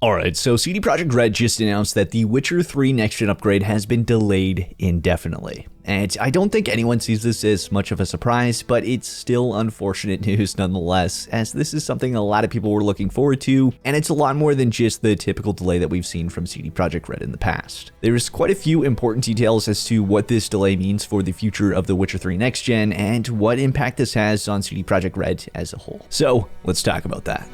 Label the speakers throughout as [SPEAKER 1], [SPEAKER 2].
[SPEAKER 1] Alright, so CD Projekt Red just announced that the Witcher 3 next-gen upgrade has been delayed indefinitely. And I don't think anyone sees this as much of a surprise, but it's still unfortunate news nonetheless, as this is something a lot of people were looking forward to, and it's a lot more than just the typical delay that we've seen from CD Projekt Red in the past. There's quite a few important details as to what this delay means for the future of the Witcher 3 next-gen, and what impact this has on CD Projekt Red as a whole. So, let's talk about that.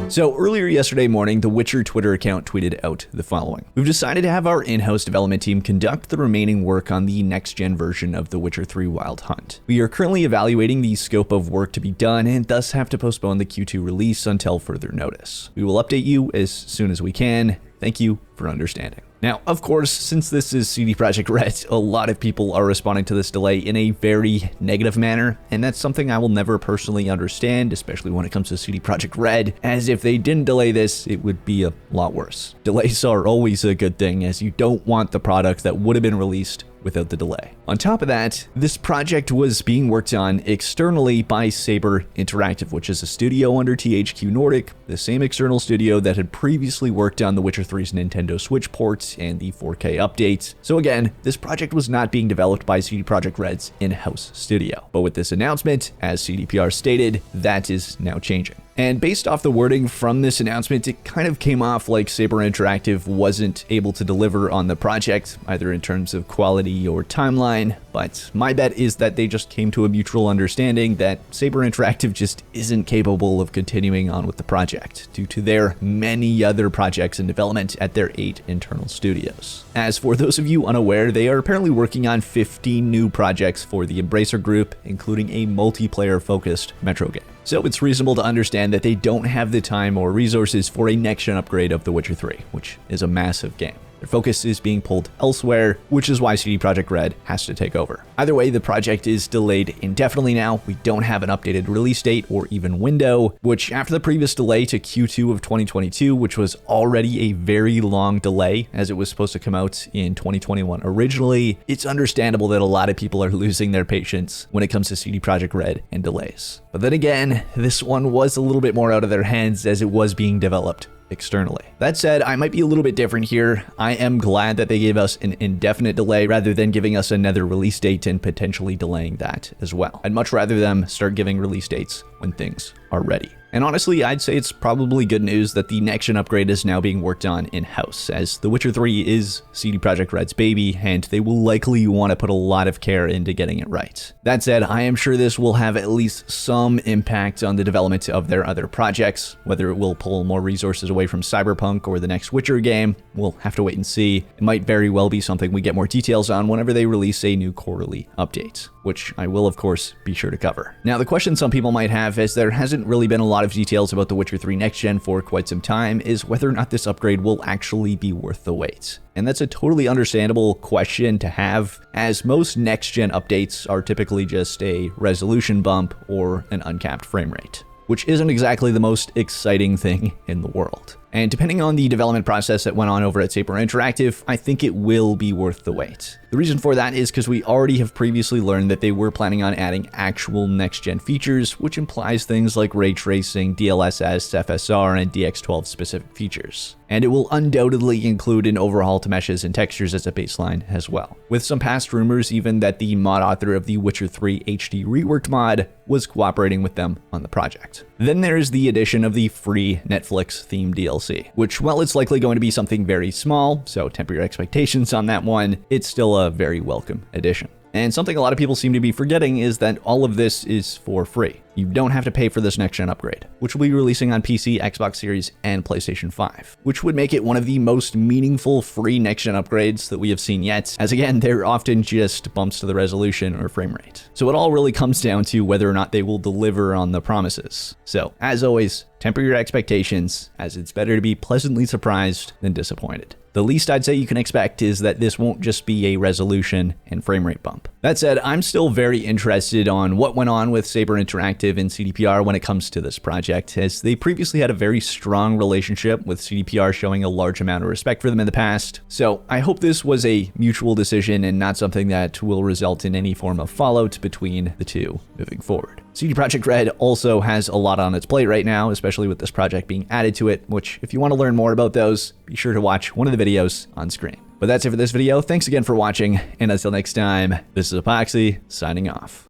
[SPEAKER 1] So earlier yesterday morning, the Witcher Twitter account tweeted out the following. We've decided to have our in-house development team conduct the remaining work on the next-gen version of The Witcher 3 Wild Hunt. We are currently evaluating the scope of work to be done and thus have to postpone the Q2 release until further notice. We will update you as soon as we can. Thank you for understanding. Now, of course, since this is CD Projekt Red, a lot of people are responding to this delay in a very negative manner, and that's something I will never personally understand, especially when it comes to CD Projekt Red, as if they didn't delay this, it would be a lot worse. Delays are always a good thing, as you don't want the product that would have been released without the delay. On top of that, this project was being worked on externally by Saber Interactive, which is a studio under THQ Nordic, the same external studio that had previously worked on The Witcher 3's Nintendo Switch ports and the 4K updates. So again, this project was not being developed by CD Projekt Red's in-house studio. But with this announcement, as CDPR stated, that is now changing. And based off the wording from this announcement, it kind of came off like Saber Interactive wasn't able to deliver on the project, either in terms of quality or timeline, but my bet is that they just came to a mutual understanding that Saber Interactive just isn't capable of continuing on with the project, due to their many other projects in development at their 8 internal studios. As for those of you unaware, they are apparently working on 15 new projects for the Embracer Group, including a multiplayer-focused Metro game. So it's reasonable to understand that they don't have the time or resources for a next-gen upgrade of The Witcher 3, which is a massive game. Their focus is being pulled elsewhere, which is why CD Projekt Red has to take over. Either way, the project is delayed indefinitely now. We don't have an updated release date or even window, which after the previous delay to Q2 of 2022, which was already a very long delay as it was supposed to come out in 2021 originally, it's understandable that a lot of people are losing their patience when it comes to CD Projekt Red and delays. But then again, this one was a little bit more out of their hands as it was being developed externally. That said, I might be a little bit different here. I am glad that they gave us an indefinite delay rather than giving us another release date and potentially delaying that as well. I'd much rather them start giving release dates when things are ready. And honestly, I'd say it's probably good news that the next-gen upgrade is now being worked on in-house, as The Witcher 3 is CD Projekt Red's baby, and they will likely want to put a lot of care into getting it right. That said, I am sure this will have at least some impact on the development of their other projects. Whether it will pull more resources away from Cyberpunk or the next Witcher game, we'll have to wait and see. It might very well be something we get more details on whenever they release a new quarterly update, which I will of course be sure to cover. Now, the question some people might have, as there hasn't really been a lot of details about The Witcher 3 Next Gen for quite some time, is whether or not this upgrade will actually be worth the wait. And that's a totally understandable question to have, as most next-gen updates are typically just a resolution bump or an uncapped frame rate, which isn't exactly the most exciting thing in the world. And depending on the development process that went on over at Saber Interactive, I think it will be worth the wait. The reason for that is because we already have previously learned that they were planning on adding actual next-gen features, which implies things like ray tracing, DLSS, FSR, and DX12 specific features. And it will undoubtedly include an overhaul to meshes and textures as a baseline as well, with some past rumors even that the mod author of the Witcher 3 HD Reworked mod was cooperating with them on the project. Then there's the addition of the free Netflix-themed DLC, which, while it's likely going to be something very small, so temper your expectations on that one, it's still a very welcome addition. And something a lot of people seem to be forgetting is that all of this is for free. You don't have to pay for this next-gen upgrade, which will be releasing on PC, Xbox Series, and PlayStation 5, which would make it one of the most meaningful free next-gen upgrades that we have seen yet, as again, they're often just bumps to the resolution or frame rate. So it all really comes down to whether or not they will deliver on the promises. So, as always, temper your expectations, as it's better to be pleasantly surprised than disappointed. The least I'd say you can expect is that this won't just be a resolution and frame rate bump. That said, I'm still very interested on what went on with Saber Interactive and CDPR when it comes to this project, as they previously had a very strong relationship, with CDPR showing a large amount of respect for them in the past. So I hope this was a mutual decision and not something that will result in any form of fallout between the two moving forward. CD Projekt Red also has a lot on its plate right now, especially with this project being added to it, which if you want to learn more about those, be sure to watch one of the videos on screen. But that's it for this video. Thanks again for watching, and until next time, this is Apoqsi signing off.